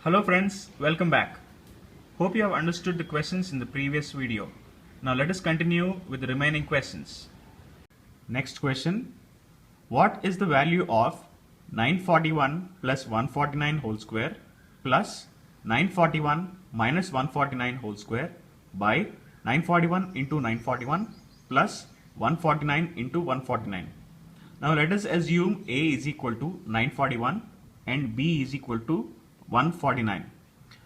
Hello friends, welcome back. Hope you have understood the questions in the previous video. Now let us continue with the remaining questions. Next question. What is the value of 941 plus 149 whole square plus 941 minus 149 whole square by 941 into 941 plus 149 into 149? Now let us assume A is equal to 941 and B is equal to 149.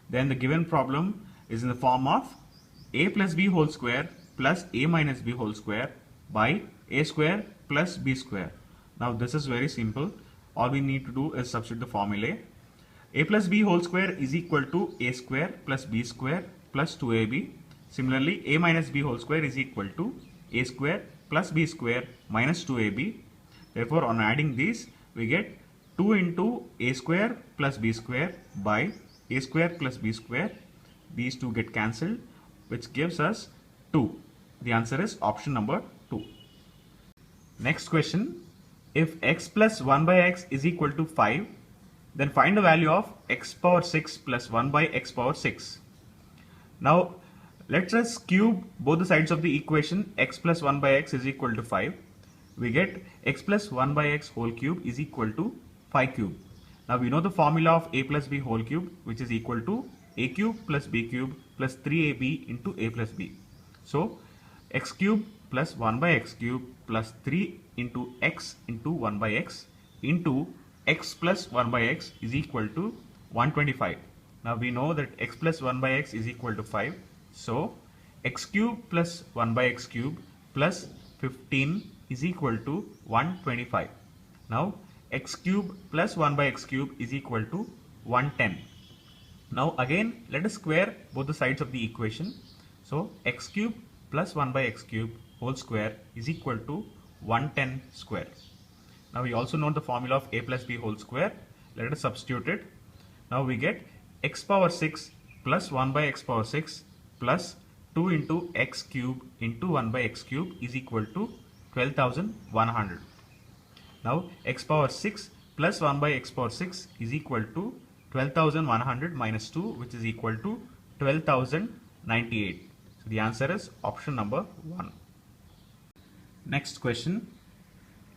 Then the given problem is in the form of A plus B whole square plus A minus B whole square by A square plus B square. Now this is very simple. All we need to do is substitute the formulae. A plus B whole square is equal to A square plus B square plus 2AB. Similarly, A minus B whole square is equal to A square plus B square minus 2AB. Therefore, on adding these, we get 2 into A square plus B square by A square plus B square. These two get cancelled, which gives us 2. The answer is option number 2. Next question. If x plus 1 by x is equal to 5, then find the value of x power 6 plus 1 by x power 6. Now, let us cube both the sides of the equation. X plus 1 by x is equal to 5. We get x plus 1 by x whole cube is equal to 5 cube. Now we know the formula of a plus b whole cube, which is equal to a cube plus b cube plus 3ab into a plus b. So x cube plus 1 by x cube plus 3 into x into 1 by x into x plus 1 by x is equal to 125. Now we know that x plus 1 by x is equal to 5. So x cube plus 1 by x cube plus 15 is equal to 125. Now x cube plus 1 by x cube is equal to 110. Now again let us square both the sides of the equation. So x cube plus 1 by x cube whole square is equal to 110 square. Now we also know the formula of a plus b whole square. Let us substitute it. Now we get x power 6 plus 1 by x power 6 plus 2 into x cube into 1 by x cube is equal to 12,100. Now x power 6 plus 1 by x power 6 is equal to 12,100 minus 2, which is equal to 12,098. So the answer is option number 1. Next question.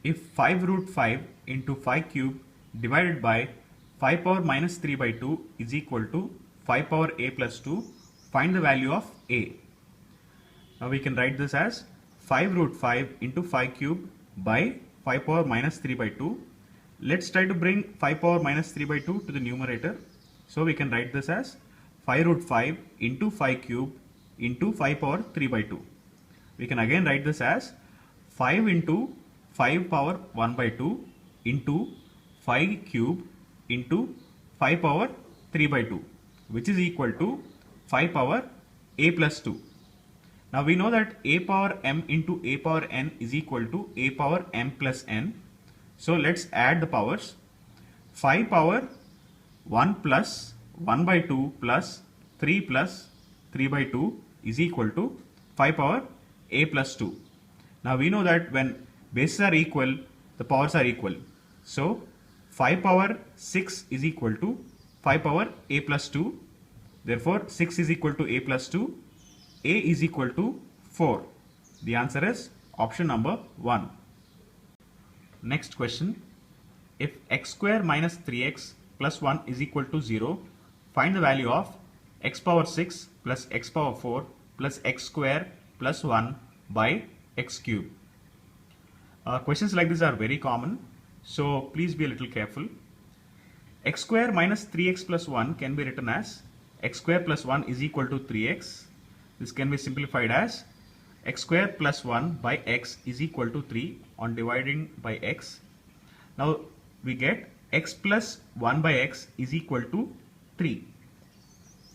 If 5 root 5 into 5 cube divided by 5 power minus 3 by 2 is equal to 5 power a plus 2, find the value of a. Now we can write this as 5 root 5 into 5 cube by 5 power minus 3 by 2. Let's try to bring 5 power minus 3 by 2 to the numerator. So we can write this as 5 root 5 into 5 cube into 5 power 3 by 2. We can again write this as 5 into 5 power 1 by 2 into 5 cube into 5 power 3 by 2, which is equal to 5 power a plus 2. Now we know that a power m into a power n is equal to a power m plus n. So let's add the powers. 5 power 1 plus 1 by 2 plus 3 plus 3 by 2 is equal to 5 power a plus 2. Now we know that when bases are equal, the powers are equal. So 5 power 6 is equal to 5 power a plus 2. Therefore 6 is equal to a plus 2. A is equal to 4. The answer is option number 1. Next question. If x square minus 3x plus 1 is equal to 0, find the value of x power 6 plus x power 4 plus x square plus 1 by x cube. Questions like this are very common, so please be a little careful. X square minus 3x plus 1 can be written as x square plus 1 is equal to 3x. This can be simplified as x square plus 1 by x is equal to 3 on dividing by x. Now we get x plus 1 by x is equal to 3.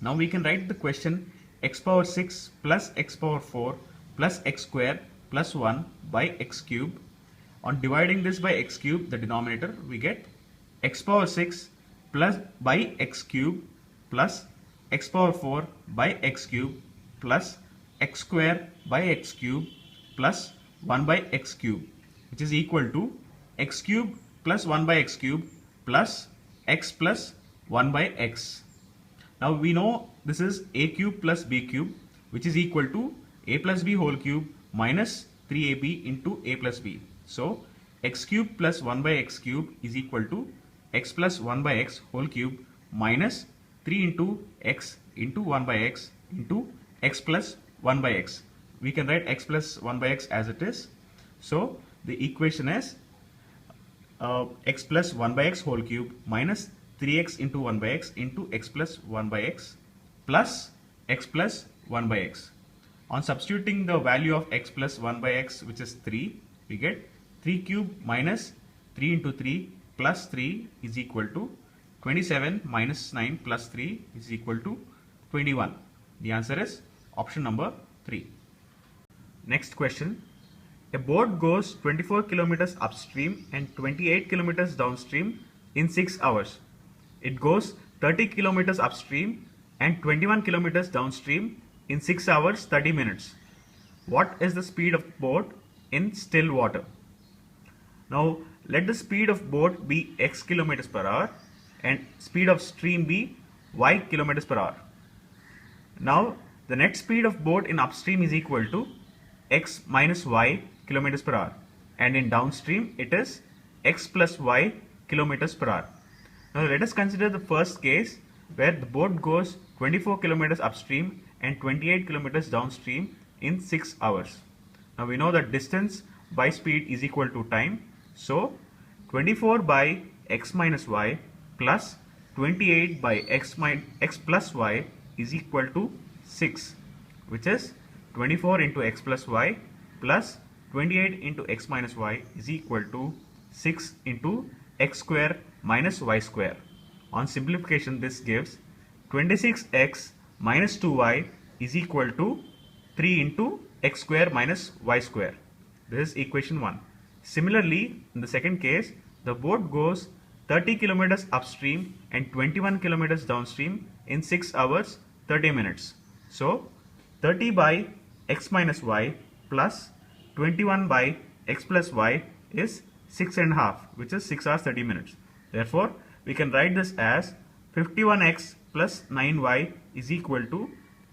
Now we can write the question x power 6 plus x power 4 plus x square plus 1 by x cube. On dividing this by x cube, the denominator, we get x power 6 plus by x cube plus x power 4 by x cube plus x square by x cube plus 1 by x cube, which is equal to x cube plus 1 by x cube plus x plus 1 by x. Now we know this is a cube plus b cube, which is equal to a plus b whole cube minus 3ab into a plus b. So x cube plus 1 by x cube is equal to x plus 1 by x whole cube minus 3 into x into 1 by x into x plus 1 by x. We can write x plus 1 by x as it is. So the equation is x plus 1 by x whole cube minus 3x into 1 by x into x plus 1 by x plus x plus 1 by x. On substituting the value of x plus 1 by x, which is 3, we get 3 cube minus 3 into 3 plus 3 is equal to 27 minus 9 plus 3 is equal to 21. The answer is option number 3. Next question. A boat goes 24 kilometers upstream and 28 kilometers downstream in 6 hours. It goes 30 kilometers upstream and 21 kilometers downstream in 6 hours 30 minutes. What is the speed of the boat in still water? Now let the speed of boat be x kilometers per hour and speed of stream be y kilometers per hour. Now the net speed of boat in upstream is equal to x minus y kilometers per hour, and in downstream it is x plus y kilometers per hour. Now let us consider the first case where the boat goes 24 kilometers upstream and 28 kilometers downstream in 6 hours. Now we know that distance by speed is equal to time. So 24 by x minus y plus 28 by x plus y is equal to 6, which is 24 into x plus y plus 28 into x minus y is equal to 6 into x square minus y square. On simplification, this gives 26x minus 2y is equal to 3 into x square minus y square. This is equation 1. Similarly, in the second case, the boat goes 30 kilometers upstream and 21 kilometers downstream in 6 hours 30 minutes. So 30 by x minus y plus 21 by x plus y is 6.5, which is 6 hours 30 minutes. Therefore, we can write this as 51x plus 9y is equal to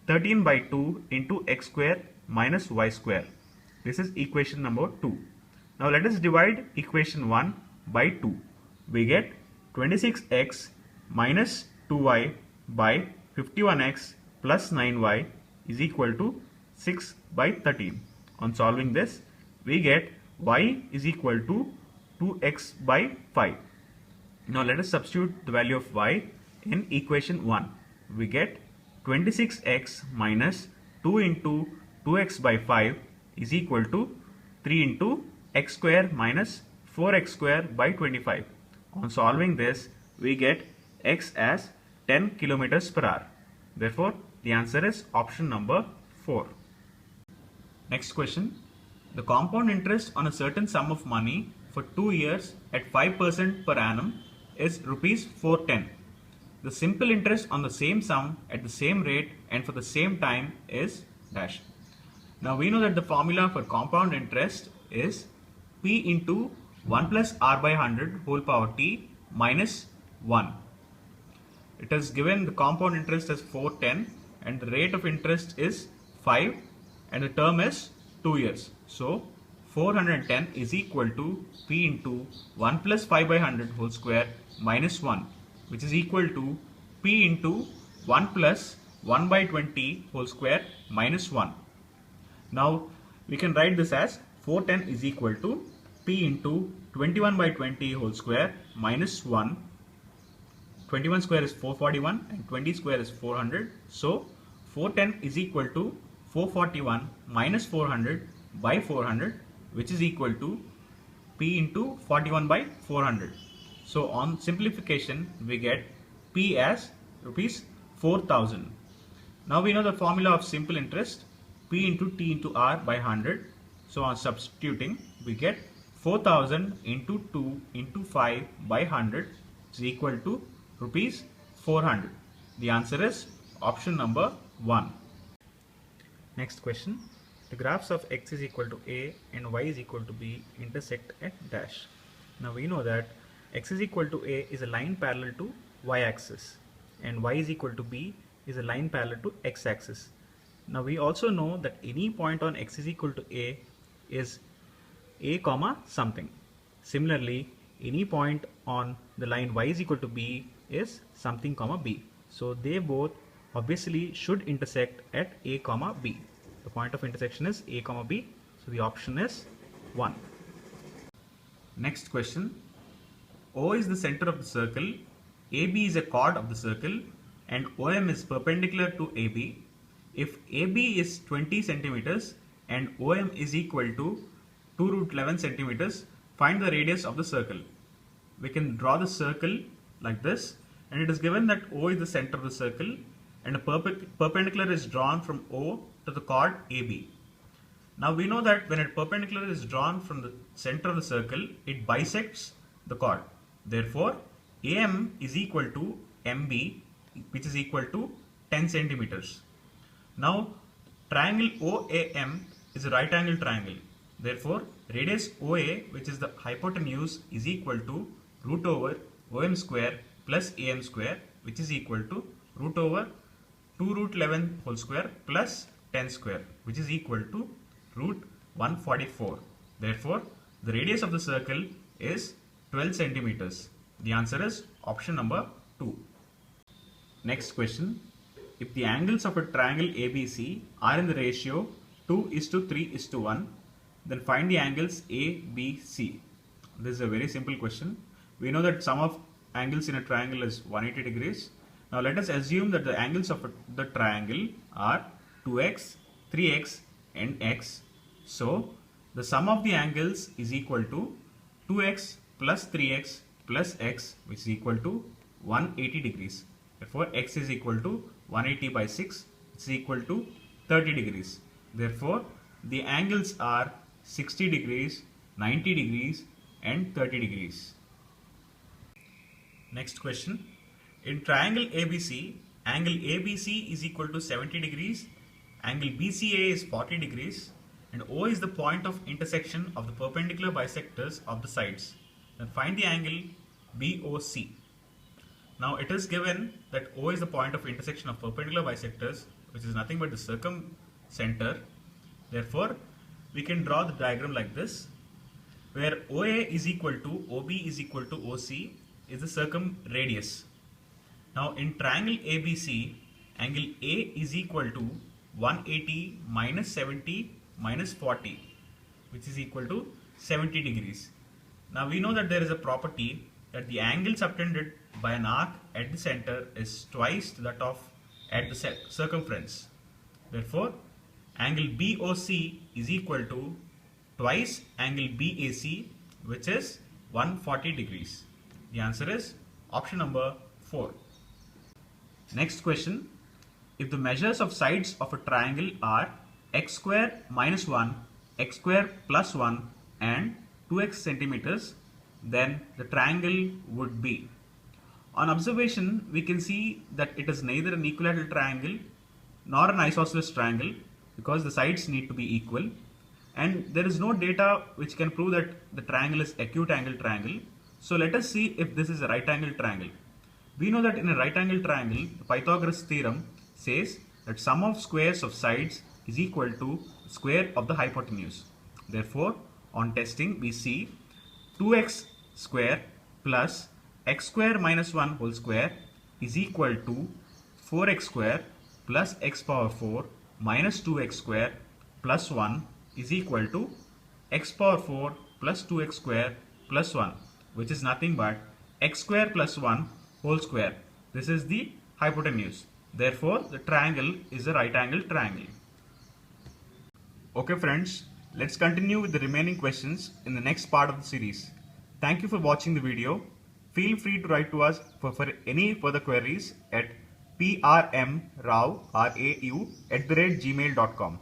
13 by 2 into x square minus y square. This is equation number 2. Now let us divide equation 1 by 2. We get 26x minus 2y by 51x plus 9y is equal to 6 by 13. On solving this, we get y is equal to 2x by 5. Now let us substitute the value of y in equation 1. We get 26x minus 2 into 2x by 5 is equal to 3 into x square minus 4x square by 25. On solving this, we get x as 10 kilometers per hour. Therefore, the answer is option number 4. Next question. The compound interest on a certain sum of money for 2 years at 5% per annum is rupees 410. The simple interest on the same sum at the same rate and for the same time is dash. Now we know that the formula for compound interest is P into 1 plus R by 100 whole power T minus 1. It is given the compound interest as 410 and the rate of interest is 5 and the term is 2 years. So 410 is equal to P into 1 plus 5 by 100 whole square minus 1, which is equal to P into 1 plus 1 by 20 whole square minus 1. Now we can write this as 410 is equal to P into 21 by 20 whole square minus 1. 21 square is 441 and 20 square is 400. So 410 is equal to 441 minus 400 by 400, which is equal to P into 41 by 400. So on simplification, we get P as rupees 4000. Now we know the formula of simple interest, P into T into R by 100. So on substituting, we get 4000 into 2 into 5 by 100 is equal to rupees 400. The answer is option number 1. Next question. The graphs of x is equal to a and y is equal to b intersect at dash. Now we know that x is equal to a is a line parallel to y axis. and y is equal to b is a line parallel to x-axis. Now we also know that any point on x is equal to a is a comma something. Similarly, any point on the line y is equal to b is something comma b. So they both obviously should intersect at a comma b. The point of intersection is a comma b, so the option is 1. Next question. O is the center of the circle, AB is a chord of the circle, and OM is perpendicular to AB. If AB is 20 centimeters and OM is equal to 2 root 11 centimeters, find the radius of the circle. We can draw the circle like this, and it is given that O is the center of the circle and a perpendicular is drawn from O to the chord AB. Now we know that when a perpendicular is drawn from the center of the circle, it bisects the chord. Therefore, AM is equal to MB, which is equal to 10 centimeters. Now, triangle OAM is a right angle triangle. Therefore, radius OA, which is the hypotenuse, is equal to root over OM square plus AM square, which is equal to root over 2 root 11 whole square plus 10 square, which is equal to root 144. Therefore, the radius of the circle is 12 centimeters. The answer is option number 2. Next question. If the angles of a triangle ABC are in the ratio 2:3:1, then find the angles ABC. This is a very simple question. We know that sum of angles in a triangle is 180 degrees. Now let us assume that the angles of the triangle are 2x, 3x and x. So the sum of the angles is equal to 2x plus 3x plus x, which is equal to 180 degrees. Therefore, x is equal to 180 by 6, which is equal to 30 degrees. Therefore, the angles are 60 degrees, 90 degrees and 30 degrees. Next question. In triangle ABC, angle ABC is equal to 70 degrees, angle BCA is 40 degrees, and O is the point of intersection of the perpendicular bisectors of the sides. Then find the angle BOC. Now it is given that O is the point of intersection of perpendicular bisectors, which is nothing but the circumcenter. Therefore, we can draw the diagram like this, where OA is equal to OB is equal to OC is the circumradius. Now in triangle ABC, angle A is equal to 180 minus 70 minus 40, which is equal to 70 degrees. Now we know that there is a property that the angle subtended by an arc at the center is twice that of at the circumference. Therefore, angle BOC is equal to twice angle BAC, which is 140 degrees. The answer is option number 4. Next question. If the measures of sides of a triangle are x square minus 1, x square plus 1 and 2x centimeters, then the triangle would be. On observation, we can see that it is neither an equilateral triangle nor an isosceles triangle because the sides need to be equal, and there is no data which can prove that the triangle is acute angle triangle. So let us see if this is a right angle triangle. We know that in a right angle triangle, the Pythagoras theorem says that sum of squares of sides is equal to square of the hypotenuse. Therefore, on testing we see 2x square plus x square minus 1 whole square is equal to 4x square plus x power 4 minus 2x square plus 1 is equal to x power 4 plus 2x square plus 1, which is nothing but x square plus 1 whole square. This is the hypotenuse. Therefore, the triangle is a right angle triangle. Okay friends, let's continue with the remaining questions in the next part of the series. Thank you for watching the video. Feel free to write to us for any further queries at prmrau@gmail.com.